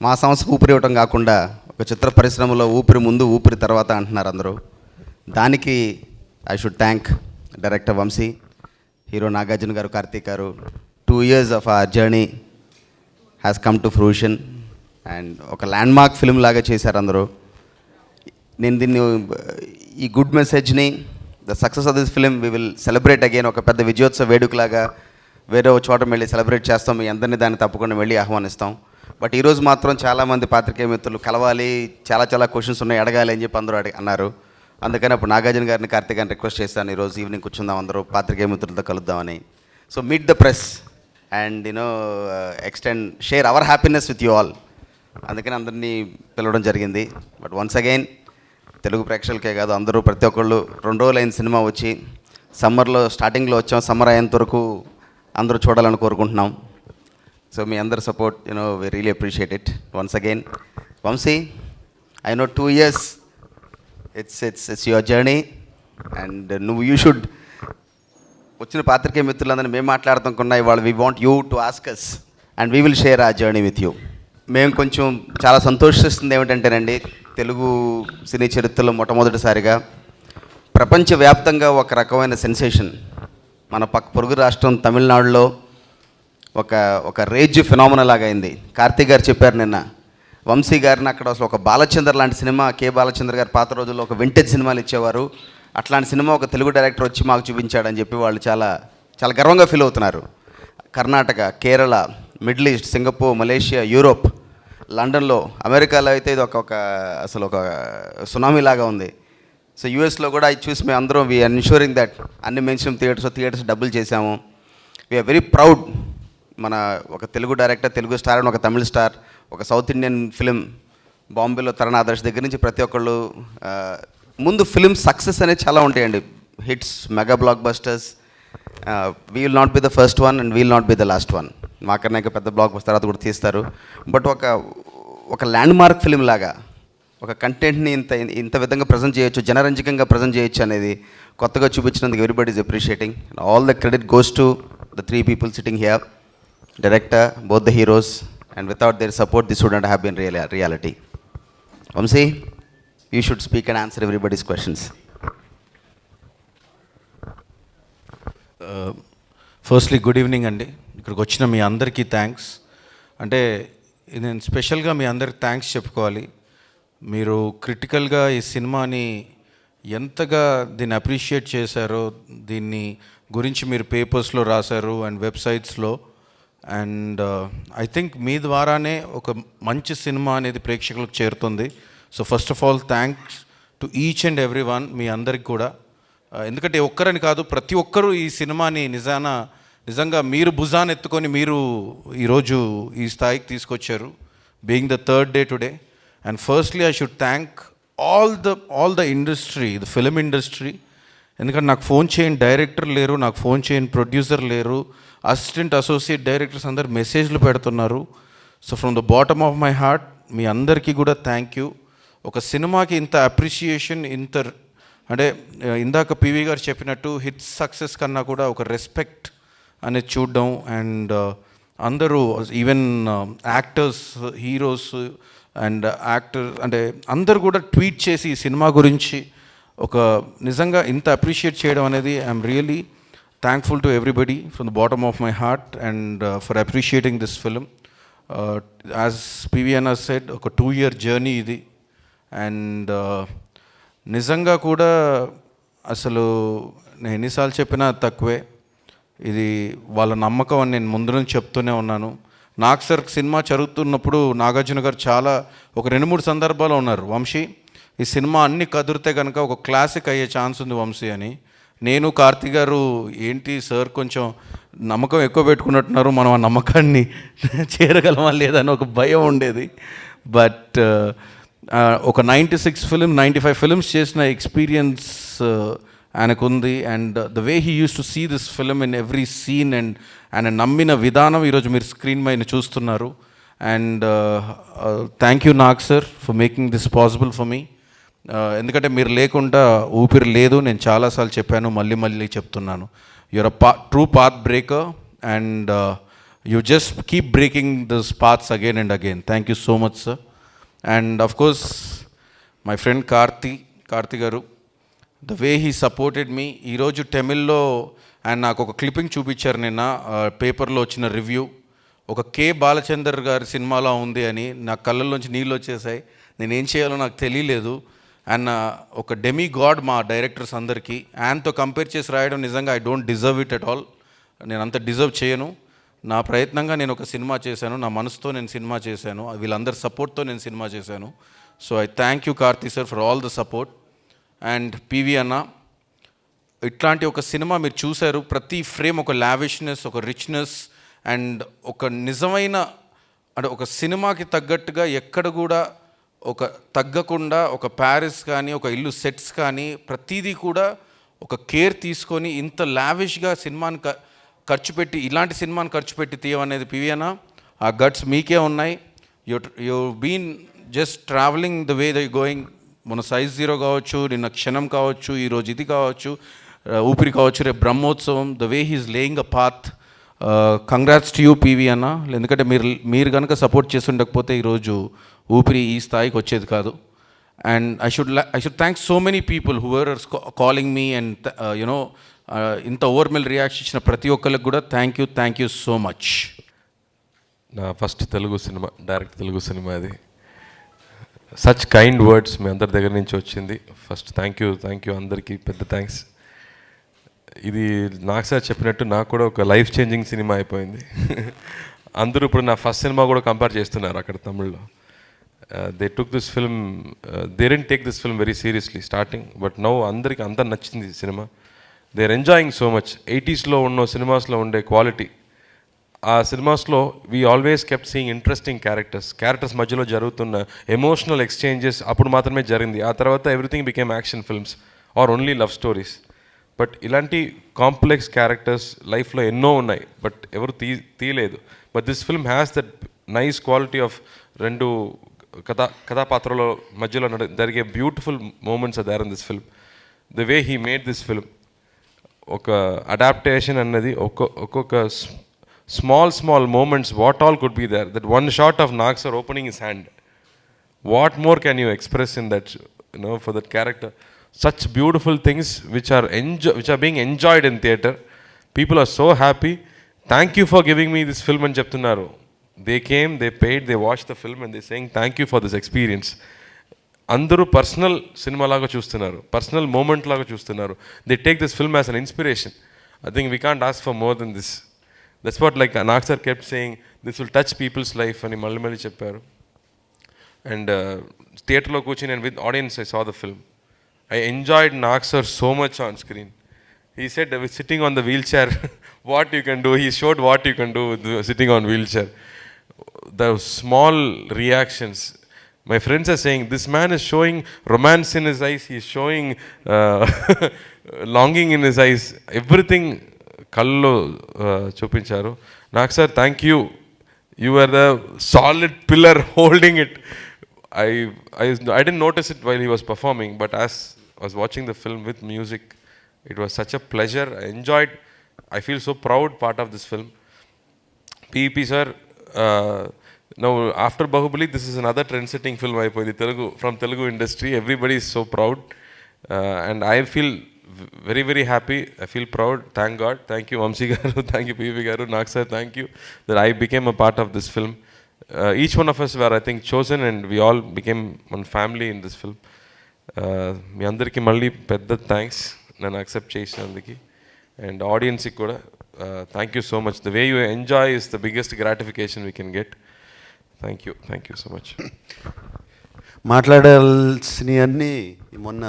మా సంస్థకు ఊపిరి ఇవ్వటం కాకుండా ఒక చిత్ర పరిశ్రమలో ఊపిరి ముందు ఊపిరి తర్వాత అంటున్నారు అందరూ. దానికి I should thank director Vamsi, hero Nagarjuna garu, Karthik garu. 2 years of our journey has come to fruition and ఒక ల్యాండ్మార్క్ ఫిల్మ్ లాగా చేశారు అందరూ. నేను దీన్ని ఈ గుడ్ మెసేజ్ని, the success of this film we will celebrate again. ఒక పెద్ద విజయోత్సవ వేడుకలాగా వేరే చోట వెళ్ళి సెలబ్రేట్ చేస్తాం. మీ అందరినీ దాన్ని తప్పకుండా వెళ్ళి ఆహ్వానిస్తాం. బట్ ఈరోజు మాత్రం చాలామంది పాత్రికేయ మిత్రులు కలవాలి, చాలా క్వశ్చన్స్ ఉన్నాయి, అడగాలి అని చెప్పి అందరూ అన్నారు. అందుకని అప్పుడు నాగార్జున గారిని, కార్తీక్ గారిని రిక్వెస్ట్ చేస్తాను, ఈరోజు ఈవినింగ్ కూర్చుందాం, అందరూ పాత్రికేయ మిత్రులతో కలుద్దామని. So meet the press and extend share our happiness with you all. అందుకని అందరినీ పిలవడం జరిగింది. బట్ వన్స్ అగైన్ తెలుగు ప్రేక్షకులకే కాదు, అందరూ ప్రతి ఒక్కళ్ళు 2 రోజులైన సినిమా వచ్చి సమ్మర్లో స్టార్టింగ్లో వచ్చాం, సమ్మర్ అయ్యేంత వరకు అందరూ చూడాలని కోరుకుంటున్నాం. సో మీ అందరి support we really appreciate it once again. Vamsi, I know 2 years it's your journey and you should వచ్చిన పాత్రికేయ మిత్రులందరినీ మేము మాట్లాడుతున్నా ఇవాళ we want you to ask us and we will share a journey with you. మేము కొంచెం చాలా సంతోషిస్తుంది ఏమిటంటేనండి, తెలుగు సినీ చరిత్రలో మొట్టమొదటిసారిగా ప్రపంచవ్యాప్తంగా ఒక రకమైన సెన్సేషన్ మన పొరుగు రాష్ట్రం తమిళనాడులో ఒక రేజ్ ఫినామినా లాగా అయింది. కార్తీక్ గారు చెప్పారు నిన్న, వంశీ గారిని అక్కడ అసలు ఒక బాలచంద్ర లాంటి సినిమా, కే బాలచంద్ర గారు పాత రోజుల్లో ఒక వింటేజ్ సినిమాలు ఇచ్చేవారు, అట్లాంటి సినిమా ఒక తెలుగు డైరెక్టర్ వచ్చి మాకు చూపించాడని చెప్పి వాళ్ళు చాలా గర్వంగా ఫీల్ అవుతున్నారు. Karnataka, Kerala, middle east, Singapore, Malaysia, Europe, లండన్లో, అమెరికాలో అయితే ఇది అసలు ఒక సునామీ లాగా ఉంది. సో యూఎస్లో కూడా ఇది చూసి మేము అందరం వీఆర్ ఎన్ష్యూరింగ్ దట్ అన్ని మెయిన్ థియేటర్స్ డబ్బులు చేశాము. We're very proud. మన ఒక తెలుగు డైరెక్టర్, తెలుగు స్టార్ అని ఒక తమిళ స్టార్, ఒక సౌత్ ఇండియన్ ఫిలిం బాంబేలో తరుణ్ ఆదర్శ్ దగ్గర నుంచి ప్రతి ఒక్కళ్ళు ముందు ఫిలిం సక్సెస్ అనేది చాలా ఉంటాయండి, hits, mega black busters. We will not be the first one and will not be the last one. మాకన్నా ఇంకా పెద్ద బ్లాక్ బస్టర్ తర్వాత కూడా తీస్తారు. బట్ ఒక ల్యాండ్ మార్క్ ఫిలిం లాగా ఒక కంటెంట్ని ఇంత విధంగా ప్రజెంట్ చేయొచ్చు, జనరంజకంగా ప్రజెంట్ చేయొచ్చు అనేది కొత్తగా చూపించినందుకు everybody is appreciating. All the credit goes to the 3 people sitting here, director, both the heroes, and without their support this wouldn't have been reality. Vamsi, you should speak and answer everybody's questions. Firstly good evening అండి. ఇక్కడికి వచ్చిన మీ అందరికీ thanks. అంటే నేను స్పెషల్గా మీ అందరికి thanks చెప్పుకోవాలి. మీరు క్రిటికల్గా ఈ సినిమాని ఎంతగా దీన్ని అప్రిషియేట్ చేశారో, దీన్ని గురించి మీరు పేపర్స్లో రాశారు అండ్ వెబ్సైట్స్లో. అండ్ ఐ థింక్ మీ ద్వారానే ఒక మంచి సినిమా అనేది ప్రేక్షకులకు చేరుతుంది. So first of all thanks to each and every one, మీ అందరికి కూడా. ఎందుకంటే ఒక్కరని కాదు, ప్రతి ఒక్కరూ ఈ సినిమాని నిజంగా మీరు భుజాన్ని ఎత్తుకొని మీరు ఈరోజు ఈ స్థాయికి తీసుకొచ్చారు, being the 3rd day today. And firstly I should thank all the industry, the film industry. ఎందుకంటే నాకు ఫోన్ చేయని డైరెక్టర్ లేరు, నాకు ఫోన్ చేయని ప్రొడ్యూసర్ లేరు, అసిస్టెంట్, అసోసియేట్ డైరెక్టర్స్ అందరు మెసేజ్లు పెడుతున్నారు. So from the bottom of my heart మీ అందరికీ కూడా థ్యాంక్ యూ. ఒక సినిమాకి ఇంత అప్రిషియేషన్, అంటే ఇందాక పివి గారు చెప్పినట్టు హిట్ సక్సెస్ కన్నా కూడా ఒక రెస్పెక్ట్ అనేది చూడడం. అండ్ అందరూ ఈవెన్ యాక్టర్స్, హీరోస్ అండ్ అంటే అందరు కూడా ట్వీట్ చేసి ఈ సినిమా గురించి ఒక నిజంగా ఇంత అప్రిషియేట్ చేయడం అనేది I'm really thankful to everybody from the bottom of my heart and for appreciating this film. As PV అన్న సెడ్, ఒక 2 year జర్నీ ఇది. అండ్ నిజంగా కూడా అసలు నేను ఎన్నిసార్లు చెప్పినా తక్కువే. ఇది వాళ్ళ నమ్మకం అని నేను ముందు నుంచి చెప్తూనే ఉన్నాను. నాకు సార్ సినిమా జరుగుతున్నప్పుడు నాగార్జున గారు ఒక 2-3 సందర్భాలు ఉన్నారు, వంశీ ఈ సినిమా అన్ని కదిరితే కనుక ఒక క్లాసిక్ అయ్యే ఛాన్స్ ఉంది వంశీ అని. నేను కార్తీక్ గారు ఏంటి సార్ కొంచెం నమ్మకం ఎక్కువ పెట్టుకున్నట్టున్నారు, మనం ఆ నమ్మకాన్ని చేరగలమా లేదని ఒక భయం ఉండేది. బట్ ఒక 95 ఫిలిమ్స్ చేసిన ఎక్స్పీరియన్స్ ఆయనకుంది. And the way he uses to see this film in every scene and ఆయన నమ్మిన విధానం ఈరోజు మీరు స్క్రీన్ పైన చూస్తున్నారు. And thank you Nag sir for making this possible for me. ఎందుకంటే మీరు లేకుండా ఊపిరి లేదు, నేను చాలాసార్లు చెప్పాను, మళ్ళీ చెప్తున్నాను. You're true path breaker and You just keep breaking those paths again and again. Thank you so much, sir. And of course, my friend Karthi garu, the way he supported me. ఈరోజు టెమిల్లో ఆయన నాకు ఒక clipping చూపించారు నిన్న పేపర్లో వచ్చిన review. ఒక కే బాలచందర్ గారి సినిమాలో ఉంది అని నా కళ్ళల్లోంచి నీళ్ళు వచ్చేసాయి. నేను ఏం చేయాలో నాకు తెలియలేదు. ఆయన ఒక డెమీ గాడ్ మా డైరెక్టర్స్ అందరికీ. ఆయనతో కంపేర్ చేసి రాయడం నిజంగా I don't deserve it at all. నేను అంత డిజర్వ్ చేయను. నా ప్రయత్నంగా నేను ఒక సినిమా చేశాను, నా మనసుతో నేను సినిమా చేశాను, వీళ్ళందరి సపోర్ట్తో నేను సినిమా చేశాను. So I thank you Karthi sir for all the support. And PV అన్న, ఇట్లాంటి ఒక సినిమా మీరు చూశారు. ప్రతి ఫ్రేమ్ ఒక లావిష్నెస్, ఒక రిచ్నెస్ అండ్ ఒక నిజమైన అంటే ఒక సినిమాకి తగ్గట్టుగా ఎక్కడ కూడా ఒక తగ్గకుండా ఒక ప్యారిస్ కానీ ఒక ఇల్లు సెట్స్ కానీ ప్రతిదీ కూడా ఒక కేర్ తీసుకొని ఇంత లావిష్గా సినిమాని ఖర్చు పెట్టి ఇలాంటి సినిమాని ఖర్చు పెట్టి తీయమనేది పివి అన్న, ఆ గట్స్ మీకే ఉన్నాయి. You been just travelling the way the going. మన సైజ్ 0 కావచ్చు, నిన్న క్షణం కావచ్చు, ఈరోజు ఇది కావచ్చు, ఊపిరి కావచ్చు, రేపు Brahmotsavam. The way he's laying a path. Congrats to you PV anna. ఎందుకంటే మీరు కనుక సపోర్ట్ చేసి ఉండకపోతే ఈరోజు ఊపిరి ఈ స్థాయికి వచ్చేది కాదు. And I should thank so many people who are calling me and you know ఇంత ఓవర్మెల్ రియాక్షన్ ఇచ్చిన ప్రతి ఒక్కరికి కూడా థ్యాంక్ యూ సో మచ్. నా first Telugu cinema, direct Telugu cinema అది. సచ్ కైండ్ వర్డ్స్ మీ అందరి దగ్గర నుంచి వచ్చింది. ఫస్ట్ థ్యాంక్ యూ అందరికీ పెద్ద థ్యాంక్స్. ఇది నాకు సార్ చెప్పినట్టు నాకు కూడా ఒక లైఫ్ చేంజింగ్ సినిమా అయిపోయింది. అందరూ ఇప్పుడు నా ఫస్ట్ సినిమా కూడా కంపేర్ చేస్తున్నారు అక్కడ తమిళ్లో. They took this film, they didn't take this film very seriously starting, but now అందరికీ అంతా నచ్చింది ఈ సినిమా. They are enjoying so much. 80sలో ఉన్న సినిమాస్లో ఉండే క్వాలిటీ ఆ సినిమాస్లో we always kept seeing interesting characters మధ్యలో జరుగుతున్న ఎమోషనల్ ఎక్స్చేంజెస్ అప్పుడు మాత్రమే జరిగింది. ఆ తర్వాత everything became action films or only love stories. But ఇలాంటి కాంప్లెక్స్ క్యారెక్టర్స్ లైఫ్లో ఎన్నో ఉన్నాయి, బట్ ఎవరు తీయలేదు. But this film has that nice quality of రెండు కథాపాత్రల మధ్యలో జరిగే beautiful moments are there in this film. The way he made this film ఒక అడాప్టేషన్ అన్నది ఒక్కొక్క small moments, what all could be there. That one shot of Nag sir opening his hand, what more can you express in that, for that character? Such beautiful things which are being enjoyed in theatre. People are so happy. Thank you for giving me this film and చెప్తున్నారు. They came, they paid, they watched the film and they saying thank you for this experience. అందరూ personal cinema లాగా చూస్తున్నారు, personal moment లాగా చూస్తున్నారు. They take this film as an inspiration. I think we can't ask for more than this. That's what like Nag sir kept saying, this will touch people's life అని మళ్ళీ చెప్పారు. And థియేటర్లో కూర్చొని and with audience I saw the film. I enjoyed Nag sir so much on screen. He said with sitting on the wheelchair what you can do. He showed what you can do with sitting on wheelchair. The small reactions. My friends are saying this man is showing romance in his eyes. He is showing longing in his eyes. Everything కళ్ళలో చూపించారు. నాకు sir thank you. You are the solid pillar holding it. I didn't notice it while he was performing, but as I was watching the film with music, it was such a pleasure. I enjoyed. I feel so proud part of this film. PEP sir, now after Bahubali, this is another trend-setting film అయిపోయింది Telugu, from Telugu industry. Everybody is so proud, and I feel very happy. I feel proud. Thank God. Thank you Vamsi garu, thank you PV garu, Nag sir, thank you that I became a part of this film. Each one of us were, I think, chosen and we all became one family in this film. మీ అందరికీ మళ్ళీ పెద్ద thanks నన్ను accept చేసినందుకు. And ఆడియన్స్కి కూడా thank you so much. The way you enjoy is the biggest gratification we can get. Thank you so much. మాట్లాడాల్సినవన్నీ మొన్న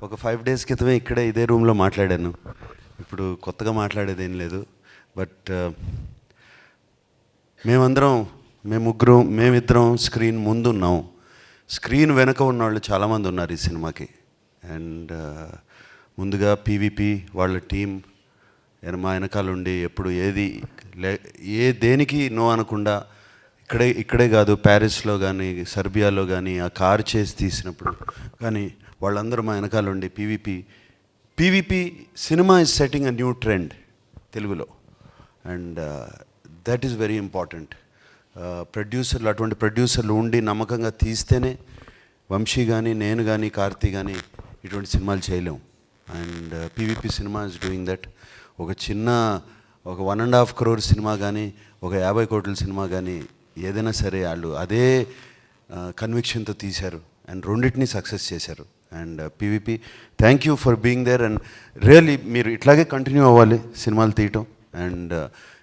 ఒక 5 days క్రితమే ఇక్కడే ఇదే రూమ్లో మాట్లాడాను. ఇప్పుడు కొత్తగా మాట్లాడేది ఏం లేదు. బట్ మేమిద్దరం స్క్రీన్ ముందు ఉన్నాం. స్క్రీన్ వెనక ఉన్నవాళ్ళు చాలామంది ఉన్నారు ఈ సినిమాకి. అండ్ ముందుగా పీవీపీ వాళ్ళ టీం మా వెనకాల ఉండి ఎప్పుడు దేనికి నో అనకుండా ఇక్కడే కాదు, ప్యారిస్లో కానీ సర్బియాలో కానీ ఆ కారు చేసి తీసినప్పుడు కానీ వాళ్ళందరూ మా వెనకాల ఉండి PVP Cinema is setting a new trend తెలుగులో. And that is very important. ప్రొడ్యూసర్లు, అటువంటి ప్రొడ్యూసర్లు ఉండి నమ్మకంగా తీస్తేనే వంశీ కానీ, నేను కానీ, కార్తీ కానీ ఇటువంటి సినిమాలు చేయలేము. And PVP Cinema is doing that. ఒక 1.5 crore సినిమా కానీ, ఒక 50 కోట్ల సినిమా కానీ, ఏదైనా సరే వాళ్ళు అదే కన్విక్షన్తో తీశారు అండ్ రెండింటినీ సక్సెస్ చేశారు. And PVP, thank you for being there. And really మీరు ఇట్లాగే కంటిన్యూ అవ్వాలి సినిమాలు తీయటం. And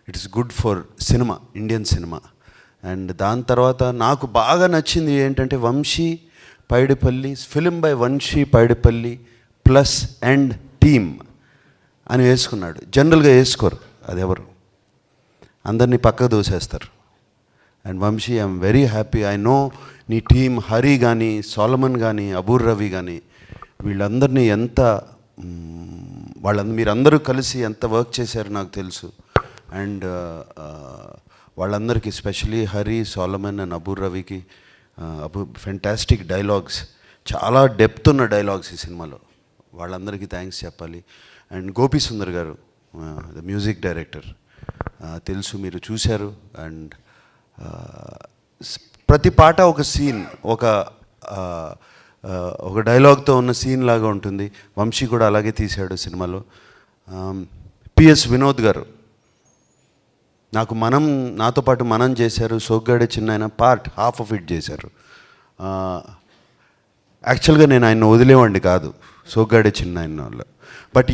it is good for cinema, Indian cinema. And దాని తర్వాత నాకు బాగా నచ్చింది ఏంటంటే Vamshi Paidipally, film by Vamshi Paidipally plus and team అని వేసుకున్నాడు. జనరల్గా వేసుకోరు, అది ఎవరు, అందరినీ పక్కకు దోసేస్తారు. And Vamshi, I'm very happy. I know నీ టీం హరి కానీ, సోలమన్ కానీ, అబూర్ రవి కానీ, వీళ్ళందరినీ మీరందరూ కలిసి ఎంత వర్క్ చేశారో నాకు తెలుసు. అండ్ వాళ్ళందరికీ, స్పెషలీ హరి, సోలమన్ అండ్ అబూర్ రవికి ఫెంటాస్టిక్ డైలాగ్స్, చాలా డెప్త్ ఉన్న డైలాగ్స్ ఈ సినిమాలో. వాళ్ళందరికీ థ్యాంక్స్ చెప్పాలి. అండ్ గోపి సుందర్ గారు, ద మ్యూజిక్ డైరెక్టర్, తెలుసు, మీరు చూశారు. అండ్ ప్రతి పాట ఒక సీన్, ఒక డైలాగ్తో ఉన్న సీన్ లాగా ఉంటుంది. వంశీ కూడా అలాగే తీశాడు సినిమాలో. పిఎస్ వినోద్ గారు నాతో పాటు మనం చేశారు. సోగ్గాడే చిన్నాయన హాఫ్ ఆఫ్ ఇట్ చేశారు. యాక్చువల్గా నేను ఆయన వదిలేవాడిని కాదు సోగ్గాడే చిన్నాయన వల్ల. బట్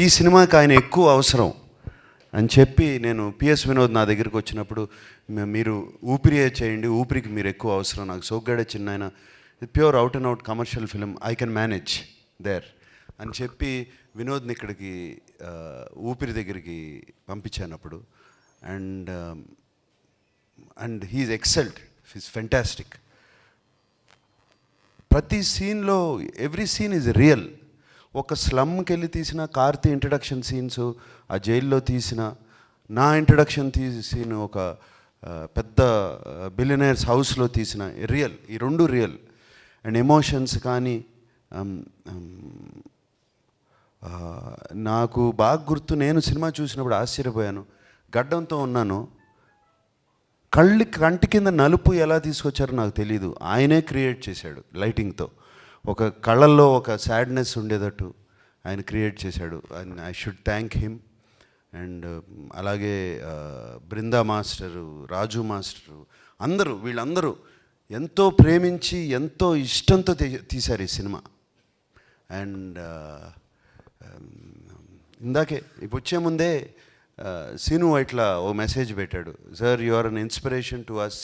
ఈ సినిమాకి ఆయన ఎక్కువ అవసరం అని చెప్పి నేను పిఎస్ వినోద్ నా దగ్గరికి వచ్చినప్పుడు, మీరు ఊపిరి చేయండి, ఊపిరికి మీరు ఎక్కువ అవసరం, నాకు Soggade Chinnayana pure out and out commercial film, I can manage there అని చెప్పి వినోద్ని ఇక్కడికి ఊపిరి దగ్గరికి పంపించానప్పుడు. And he's excelled, he's fantastic. ప్రతి సీన్లో ఎవ్రీ సీన్ ఈజ్ రియల్. ఒక స్లమ్కి వెళ్ళి తీసిన కార్తీ ఇంట్రడక్షన్ సీన్స్, ఆ జైల్లో తీసిన నా ఇంట్రడక్షన్ సీన్, ఒక పెద్ద బిలియనర్స్ హౌస్లో తీసిన రియల్. ఈ రెండు రియల్. అండ్ ఎమోషన్స్ కానీ, నాకు బాగా గుర్తు, నేను సినిమా చూసినప్పుడు ఆశ్చర్యపోయాను. గడ్డంతో ఉన్నాను, కంటి కింద నలుపు ఎలా తీసుకొచ్చారో నాకు తెలీదు, ఆయనే క్రియేట్ చేశాడు లైటింగ్తో. ఒక కళ్ళల్లో ఒక సాడ్నెస్ ఉండేటట్టు ఆయన క్రియేట్ చేశాడు. And I should thank him. And అలాగే బృందా మాస్టరు, రాజు మాస్టరు, వీళ్ళందరూ ఎంతో ప్రేమించి ఎంతో ఇష్టంతో తీశారు ఈ సినిమా. అండ్ ఇందాకే ఇప్పుడు వచ్చే ముందే సీను ఇట్లా ఓ మెసేజ్ పెట్టాడు, sir you are an inspiration to us.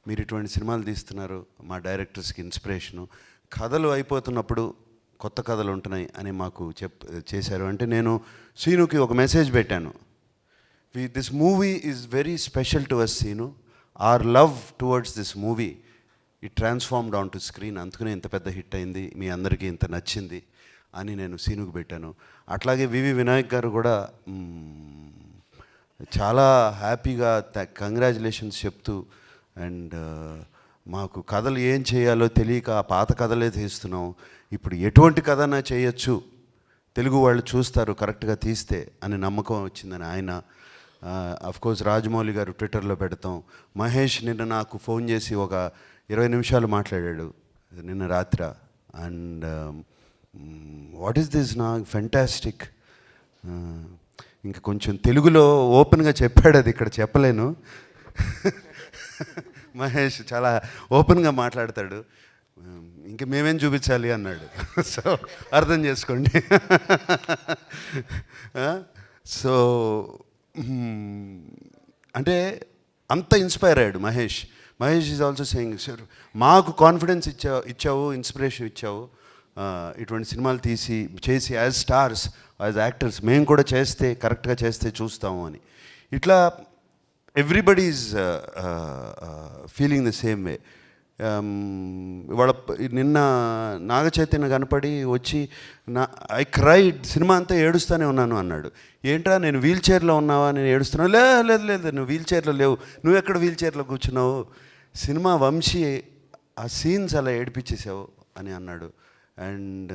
మీరు ఇటువంటి సినిమాలు తీస్తున్నారు, మా డైరెక్టర్స్కి ఇన్స్పిరేషను. కథలు అయిపోతున్నప్పుడు కొత్త కథలు ఉంటున్నాయి అని మాకు చేశారు. అంటే నేను సీనుకి ఒక మెసేజ్ పెట్టాను, this movie is very special to us Seenu. Our love towards this movie it transformed on to screen. అందుకనే ఇంత పెద్ద హిట్ అయింది, మీ అందరికీ ఇంత నచ్చింది అని నేను సీనుకి పెట్టాను. అట్లాగే వివి వినాయక్ గారు కూడా చాలా హ్యాపీగా కంగ్రాచులేషన్స్ చెప్తూ, అండ్ మాకు కథలు ఏం చేయాలో తెలియక ఆ పాత కథలే తీస్తున్నాం, ఇప్పుడు ఎటువంటి కథనా చేయొచ్చు, తెలుగు వాళ్ళు చూస్తారు కరెక్ట్గా తీస్తే అని నమ్మకం వచ్చిందని ఆయన. అఫ్కోర్స్ రాజమౌళి గారు ట్విట్టర్లో పెడతాం. మహేష్ నిన్న నాకు ఫోన్ చేసి ఒక 20 నిమిషాలు మాట్లాడాడు నిన్న రాత్రి. అండ్ వాట్ ఈస్ దిస్, నాకు ఫెంటాస్టిక్. ఇంకా కొంచెం తెలుగులో ఓపెన్గా చెప్పాడు, అది ఇక్కడ చెప్పలేను. మహేష్ చాలా ఓపెన్గా మాట్లాడతాడు. ఇంక మేమేం చూపించాలి అన్నాడు. సో అర్థం చేసుకోండి. సో అంటే అంత ఇన్స్పైర్ అయ్యాడు Mahesh. Mahesh is also saying, sir మాకు కాన్ఫిడెన్స్ ఇచ్చావు, ఇన్స్పిరేషన్ ఇచ్చావు, ఇటువంటి సినిమాలు చేసి యాజ్ స్టార్స్, యాజ్ యాక్టర్స్ మేము కూడా చేస్తే కరెక్ట్గా చేస్తే చూస్తాము అని. ఇట్లా everybody is feeling the same way. ఇవాళ నిన్న నాగ చైతన్య కనపడి వచ్చి ఐ క్రైడ్, సినిమా అంతా ఏడుస్తూనే ఉన్నాను అన్నాడు. ఏంట్రా నేను వీల్ చైర్లో ఉన్నావా, నేను ఏడుస్తున్నావు? లేదు నువ్వు వీల్ చైర్లో లేవు, నువ్వు ఎక్కడ వీల్ చైర్లో కూర్చున్నావు, సినిమా వంశీ ఆ సీన్స్ అలా ఏడిపించేసావు అని అన్నాడు. అండ్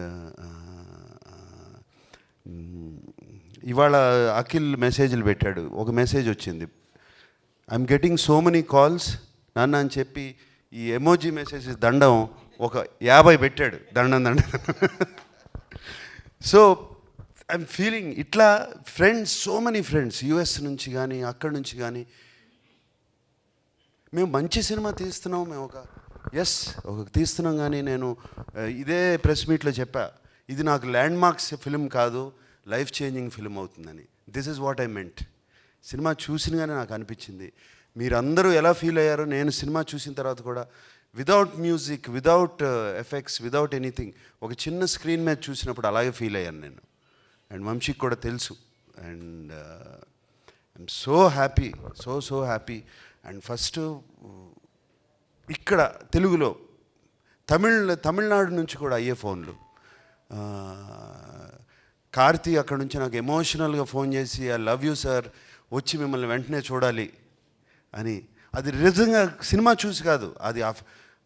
ఇవాళ అఖిల్ మెసేజ్లు పెట్టాడు. ఒక మెసేజ్ వచ్చింది, I'm getting so many calls నాన్న అని చెప్పి ఈ ఎమోజీ మెసేజెస్ దండం ఒక 50 పెట్టాడు, దండం. సో ఐఎమ్ ఫీలింగ్ ఇట్లా friends, so many friends US నుంచి కానీ అక్కడి నుంచి కానీ, మేము మంచి సినిమా తీస్తున్నాం, మేము ఒక తీస్తున్నాం. కానీ నేను ఇదే ప్రెస్ మీట్లో చెప్పా, ఇది నాకు ల్యాండ్ మార్క్స్ ఫిలిం కాదు, లైఫ్ చేంజింగ్ ఫిలిం అవుతుందని. This is what I meant. సినిమా చూసినగానే నాకు అనిపించింది. మీరందరూ ఎలా ఫీల్ అయ్యారో నేను సినిమా చూసిన తర్వాత కూడా, without music, without effects, without anything, ఒక చిన్న స్క్రీన్ మీద చూసినప్పుడు అలాగే ఫీల్ అయ్యాను నేను. అండ్ వంశీకి కూడా తెలుసు. And I'm so happy, so happy. And first ఇక్కడ తెలుగులో తమిళనాడు నుంచి కూడా అయ్యే ఫోన్లు. కార్తీ అక్కడ నుంచి నాకు ఎమోషనల్గా ఫోన్ చేసి, ఐ లవ్ యూ సార్, వచ్చి మిమ్మల్ని వెంటనే చూడాలి అని. అది నిజంగా సినిమా చూసి కాదు, అది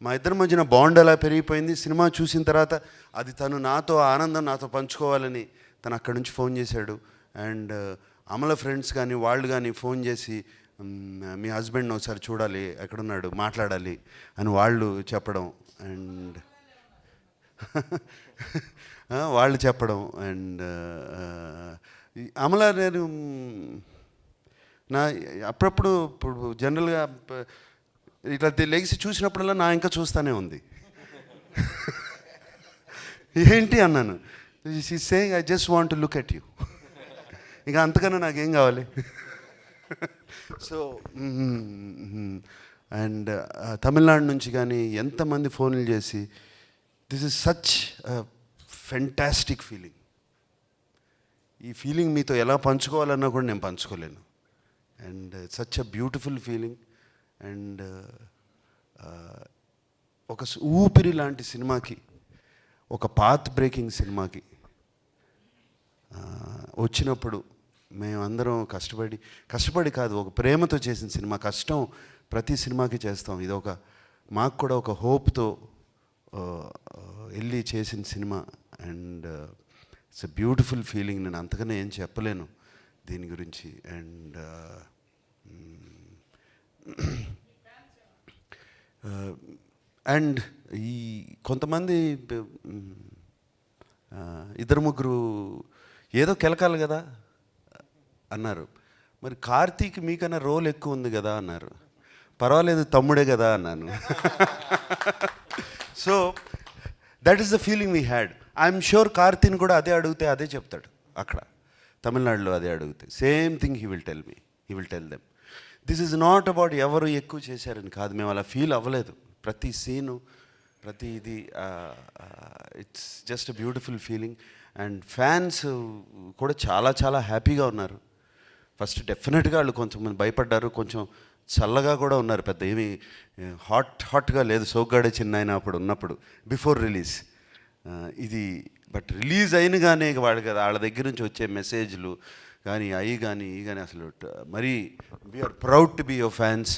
మా ఇద్దరి మధ్యన బాండ్ అలా పెరిగిపోయింది. సినిమా చూసిన తర్వాత అది తను నాతో ఆనందం నాతో పంచుకోవాలని తను అక్కడి నుంచి ఫోన్ చేశాడు. అండ్ అమల ఫ్రెండ్స్ కానీ వాళ్ళు కానీ ఫోన్ చేసి, మీ హస్బెండ్ని ఒకసారి చూడాలి, ఎక్కడున్నాడు, మాట్లాడాలి అని వాళ్ళు చెప్పడం. అండ్ వాళ్ళు చెప్పడం. అండ్ అమల నేను అప్పుడప్పుడు ఇప్పుడు జనరల్గా ఇట్లా లెగిసి చూసినప్పుడల్లా నా ఇంకా చూస్తూనే ఉంది. ఏంటి అన్నాను. She saying I just want to look at you. ఇక అంతకన్నా నాకేం కావాలి. సో అండ్ తమిళనాడు నుంచి కానీ ఎంతమంది ఫోన్లు చేసి, this is such fantastic feeling. ఈ ఫీలింగ్ మీతో ఎలా పంచుకోవాలన్నా కూడా నేను పంచుకోలేను. And such a beautiful feeling. And ఒక ఊపిరి లాంటి సినిమాకి, ఒక పాత్ బ్రేకింగ్ సినిమాకి వచ్చినప్పుడు మేమందరం కష్టపడి కాదు, ఒక ప్రేమతో చేసిన సినిమా. కష్టం ప్రతి సినిమాకి చేస్తాం. ఇది మాకు కూడా ఒక హోప్తో వెళ్ళి చేసిన cinema. And it's a beautiful feeling. నేను అంతకన్నా ఏం చెప్పలేను దీని గురించి. అండ్ ఈ కొంతమంది ఇద్దరు ముగ్గురు ఏదో కెలకాలి కదా అన్నారు. మరి కార్తీక్ మీకన్నా రోల్ ఎక్కువ ఉంది కదా అన్నారు. పర్వాలేదు తమ్ముడే కదా అన్నాను. So that is the feeling we had. I'm sure కార్తీని కూడా అదే అడిగితే అదే చెప్తాడు. అక్కడ తమిళనాడులో అదే అడిగితే same thing he will tell them. This is not about ఎవరు ఎక్కువ చేశారని కాదు, మేము అలా ఫీల్ అవ్వలేదు. ప్రతి సీను, ప్రతి ఇది it's just a beautiful feeling. And fans కూడా చాలా హ్యాపీగా ఉన్నారు. ఫస్ట్ డెఫినెట్గా వాళ్ళు కొంచెం భయపడ్డారు, కొంచెం చల్లగా కూడా ఉన్నారు. పెద్ద ఏమి హాట్గా లేదు. సోగ్గాడే చిన్నాయన అప్పుడు ఉన్నప్పుడు బిఫోర్ రిలీజ్ ఇది. బట్ రిలీజ్ అయినగానే వాళ్ళ దగ్గర నుంచి వచ్చే మెసేజ్లు కానీ ఈ కానీ అసలు మరీ we're proud to be your fans,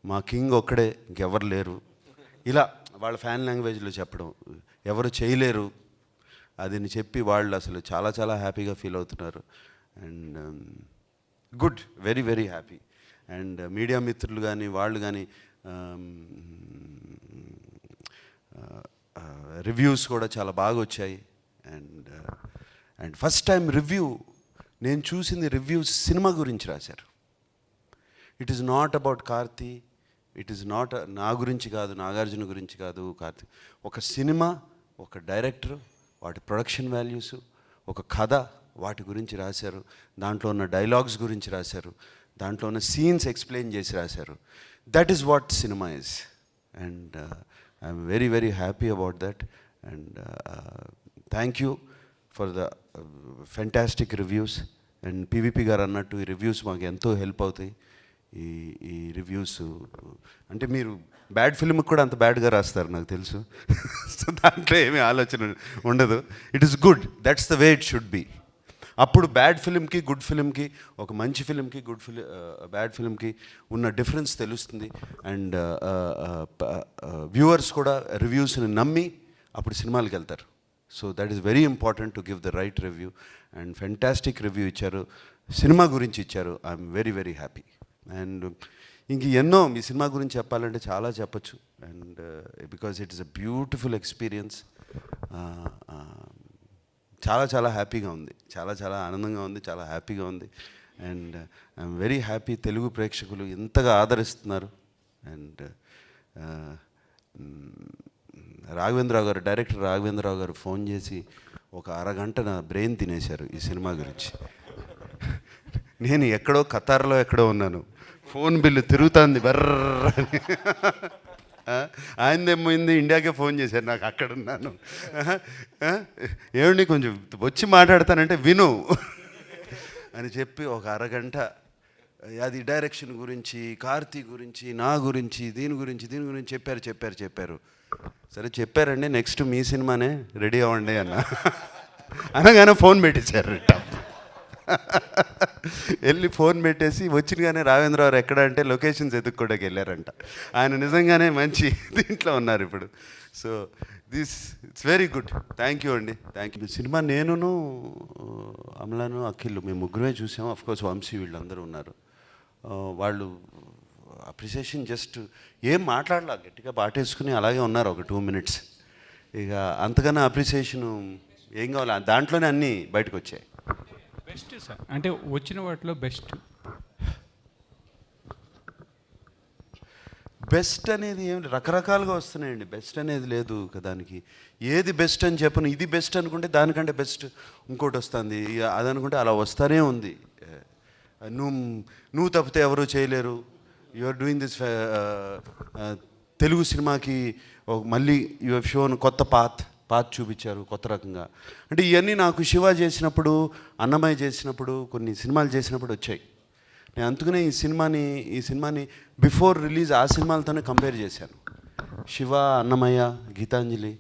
మా కింగ్ ఒక్కడే, ఇంకెవరు లేరు, ఇలా వాళ్ళ ఫ్యాన్ లాంగ్వేజ్లో చెప్పడం, ఎవరు చేయలేరు అదని చెప్పి వాళ్ళు అసలు చాలా హ్యాపీగా ఫీల్ అవుతున్నారు. And good, very happy. And media మిత్రులు కానీ వాళ్ళు కానీ రివ్యూస్ కూడా చాలా బాగా వచ్చాయి. అండ్ ఫస్ట్ టైం రివ్యూ నేను చూసింది, రివ్యూస్ సినిమా గురించి రాశారు. It is not about Karthi, it is not నా గురించి కాదు, నాగార్జున గురించి కాదు, కార్తీ. ఒక సినిమా, ఒక డైరెక్టర్, వాటి ప్రొడక్షన్ వాల్యూస్, ఒక కథ, వాటి గురించి రాశారు. దాంట్లో ఉన్న డైలాగ్స్ గురించి రాశారు, దాంట్లో ఉన్న సీన్స్ ఎక్స్ప్లెయిన్ చేసి రాశారు. That is what cinema is. And I'm very happy about that. And thank you for the fantastic reviews. And PVP గారు అన్నట్టు ఈ రివ్యూస్ మాకు ఎంతో హెల్ప్ అవుతాయి. ఈ రివ్యూస్ అంటే మీరు బ్యాడ్ ఫిల్మ్కి కూడా అంత బ్యాడ్గా రాస్తారు నాకు తెలుసు. సో దాంట్లో ఏమీ ఆలోచన ఉండదు. It is good, that's the way it should be. అప్పుడు బ్యాడ్ ఫిల్మ్కి గుడ్ ఫిల్మ్కి, ఒక మంచి ఫిల్మ్కి బ్యాడ్ ఫిల్మ్కి ఉన్న డిఫరెన్స్ తెలుస్తుంది. అండ్ వ్యూవర్స్ కూడా రివ్యూస్ని నమ్మి అప్పుడు సినిమాలకు వెళ్తారు. So that is very important to give the right review. And fantastic review ఇచ్చారు, సినిమా గురించి ఇచ్చారు. I'm very happy. అండ్ ఇంక ఎన్నో మీ సినిమా గురించి చెప్పాలంటే చాలా చెప్పచ్చు. And because it is a beautiful experience. చాలా చాలా హ్యాపీగా ఉంది, చాలా చాలా ఆనందంగా ఉంది, చాలా హ్యాపీగా ఉంది. And I'm very happy Telugu ప్రేక్షకులు ఇంతగా ఆదరిస్తున్నారు. అండ్ రాఘవేంద్రరావు గారు, డైరెక్టర్ రాఘవేంద్రరావు గారు ఫోన్ చేసి ఒక అరగంట నా బ్రెయిన్ తినేశారు ఈ సినిమా గురించి. నేను ఎక్కడో ఖతార్లో ఎక్కడో ఉన్నాను, ఫోన్ బిల్లు తిరుగుతుంది బర్రని. ఆయనదేమైంది, ఇండియాకే ఫోన్ చేశారు, నాకు అక్కడ ఉన్నాను. ఏమండి కొంచెం వచ్చి మాట్లాడతానంటే విను అని చెప్పి ఒక అరగంట అది డైరెక్షన్ గురించి, కార్తీ గురించి, నా గురించి, దీని గురించి చెప్పారు. సరే చెప్పారండి, నెక్స్ట్ మీ సినిమానే, రెడీ అవ్వండి అన్న. అనగానే ఫోన్ పెట్టేశారు. వెళ్ళి ఫోన్ పెట్టేసి వచ్చినగానే రాఘవేంద్రరావు ఎక్కడ అంటే లొకేషన్స్ ఎదుక్కోవడానికి వెళ్ళారంట. ఆయన నిజంగానే మంచి దీంట్లో ఉన్నారు ఇప్పుడు. So it's very good. Thank you అండి, థ్యాంక్ యూ. సినిమా నేనును, అమలాను, అఖిల్ మేము ముగ్గురమే చూసాము. అఫ్కోర్స్ వంశీ వీళ్ళందరూ ఉన్నారు. వాళ్ళు అప్రిసియేషన్ జస్ట్ ఏం మాట్లాడలా, గట్టిగా పాటేసుకుని అలాగే ఉన్నారు ఒక 2 minutes. ఇక అంతకన్నా అప్రిసియేషను ఏం కావాలి, దాంట్లోనే అన్నీ బయటకు వచ్చాయి. బెస్ట్ సార్ అంటే వచ్చిన వాటిలో బెస్ట్ అనేది ఏమి రకరకాలుగా వస్తున్నాయండి. బెస్ట్ అనేది లేదు దానికి. ఏది బెస్ట్ అని చెప్పను, ఇది బెస్ట్ అనుకుంటే దానికంటే బెస్ట్ ఇంకోటి వస్తుంది, అది అనుకుంటే అలా వస్తూనే ఉంది. నువ్వు తప్పితే ఎవరు చేయలేరు. You are doing this Telugu సినిమాకి మళ్ళీ యు హ్యావ్ షోన్ కొత్త పాత్ చూపించారు కొత్త రకంగా. అంటే ఇవన్నీ నాకు శివ చేసినప్పుడు, అన్నమయ్య చేసినప్పుడు, కొన్ని సినిమాలు చేసినప్పుడు వచ్చాయి. నేను అందుకనే ఈ సినిమాని బిఫోర్ రిలీజ్ ఆ సినిమాలతోనే కంపేర్ చేశాను. శివ, అన్నమయ్య, గీతాంజలి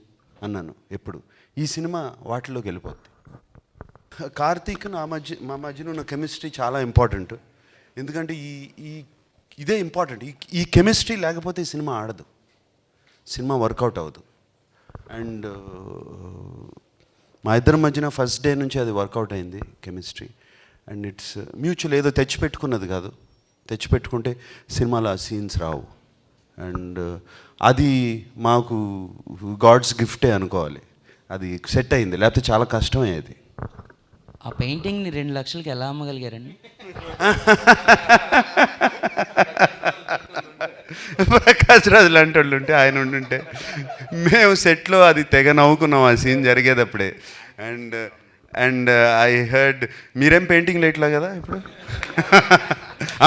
అన్నాను ఎప్పుడు. ఈ సినిమా వాటిలోకి వెళ్ళిపోద్ది. కార్తీక్ మా మధ్యన ఉన్న కెమిస్ట్రీ చాలా ఇంపార్టెంట్. ఎందుకంటే ఇదే ఇంపార్టెంట్. ఈ కెమిస్ట్రీ లేకపోతే ఈ సినిమా ఆడదు, సినిమా వర్కౌట్ అవ్వదు. అండ్ మా ఇద్దరి మధ్యన ఫస్ట్ డే నుంచి అది వర్కౌట్ అయింది కెమిస్ట్రీ. And it's mutual. ఏదో తెచ్చిపెట్టుకున్నది కాదు, తెచ్చిపెట్టుకుంటే సినిమాలో ఆ సీన్స్ రావు. అండ్ అది మాకు గాడ్స్ గిఫ్టే అనుకోవాలి. అది సెట్ అయింది, లేకపోతే చాలా కష్టమయ్యేది. ఆ పెయింటింగ్ని 2 లక్షలకి ఎలా అమ్మగలిగారండి? ప్రకాష్ రాజు లాంటి వాళ్ళు ఉంటే, ఆయన ఉండుంటే మేము సెట్లో అది తెగ నవ్వుకున్నాం ఆ సీన్ జరిగేటప్పుడే. అండ్ ఐ హర్డ్ మీరేం పెయింటింగ్ లేట్లా కదా ఇప్పుడు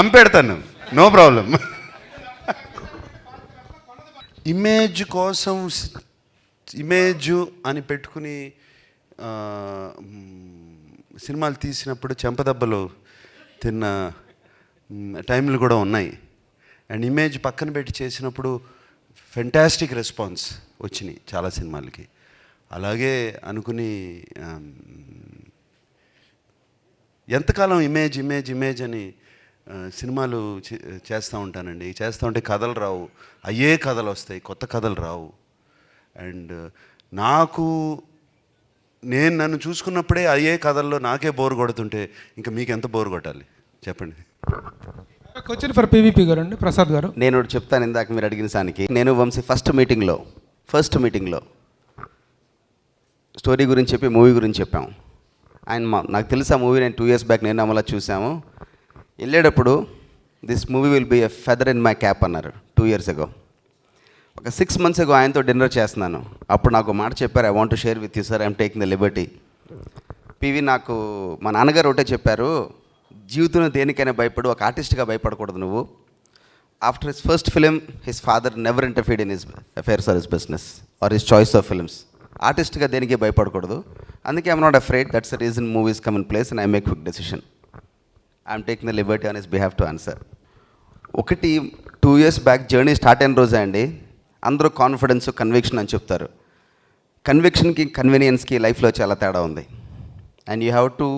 అమ్పెడతాను, నో ప్రాబ్లం. ఇమేజ్ కోసం ఇమేజ్ అని పెట్టుకుని సినిమాలు తీసినప్పుడు చెంపదెబ్బలు తిన్న టైంలు కూడా ఉన్నాయి. అండ్ ఇమేజ్ పక్కన పెట్టి చేసినప్పుడు ఫెంటాస్టిక్ రెస్పాన్స్ వచ్చినాయి చాలా సినిమాలకి. అలాగే అనుకుని ఎంతకాలం ఇమేజ్ అని సినిమాలు చేస్తూ ఉంటానండి. చేస్తూ ఉంటే కథలు రావు, అయ్యే కథలు వస్తాయి, కొత్త కథలు రావు. అండ్ నన్ను చూసుకున్నప్పుడే అయ్యే కథల్లో నాకే బోర్ కొడుతుంటే ఇంకా మీకు ఎంత బోర్ కొట్టాలి చెప్పండి. క్వశ్చన్ ఫర్ పీవీపీ గారు అండి, ప్రసాద్ గారు. నేను చెప్తాను, ఇందాక మీరు అడిగిన సానికి. నేను వంశీ ఫస్ట్ మీటింగ్లో స్టోరీ గురించి చెప్పి మూవీ గురించి చెప్పాము. నాకు తెలుసు ఆ మూవీ, నేను 2 years బ్యాక్ నేను అమలా చూసాము. వెళ్ళేటప్పుడు this movie will be a feather in my cap అన్నారు 2 years ago. ఒక 6 months ago ఆయనతో డిన్నర్ చేస్తున్నాను. అప్పుడు నాకు మాట చెప్పారు, I want to share with you sir, I'm taking the Liberty. PV నాకు మా నాన్నగారు ఒకటే చెప్పారు, జీవితంలో దేనికైనా భయపడు, ఒక ఆర్టిస్ట్గా భయపడకూడదు నువ్వు. After his first film his father never interfered in his affairs or his business or his choice of films. ఆర్టిస్ట్గా దేనికి భయపడకూడదు. అందుకే I'm not afraid, that's the reason movies come in place and I make quick decision. I'm taking the liberty on his behalf to answer. 2 years back journey start అయిన రోజే అండి అందరూ confidence, conviction అని చెప్తారు. కన్విక్షన్కి కన్వీనియన్స్కి లైఫ్లో చాలా తేడా ఉంది. And you have to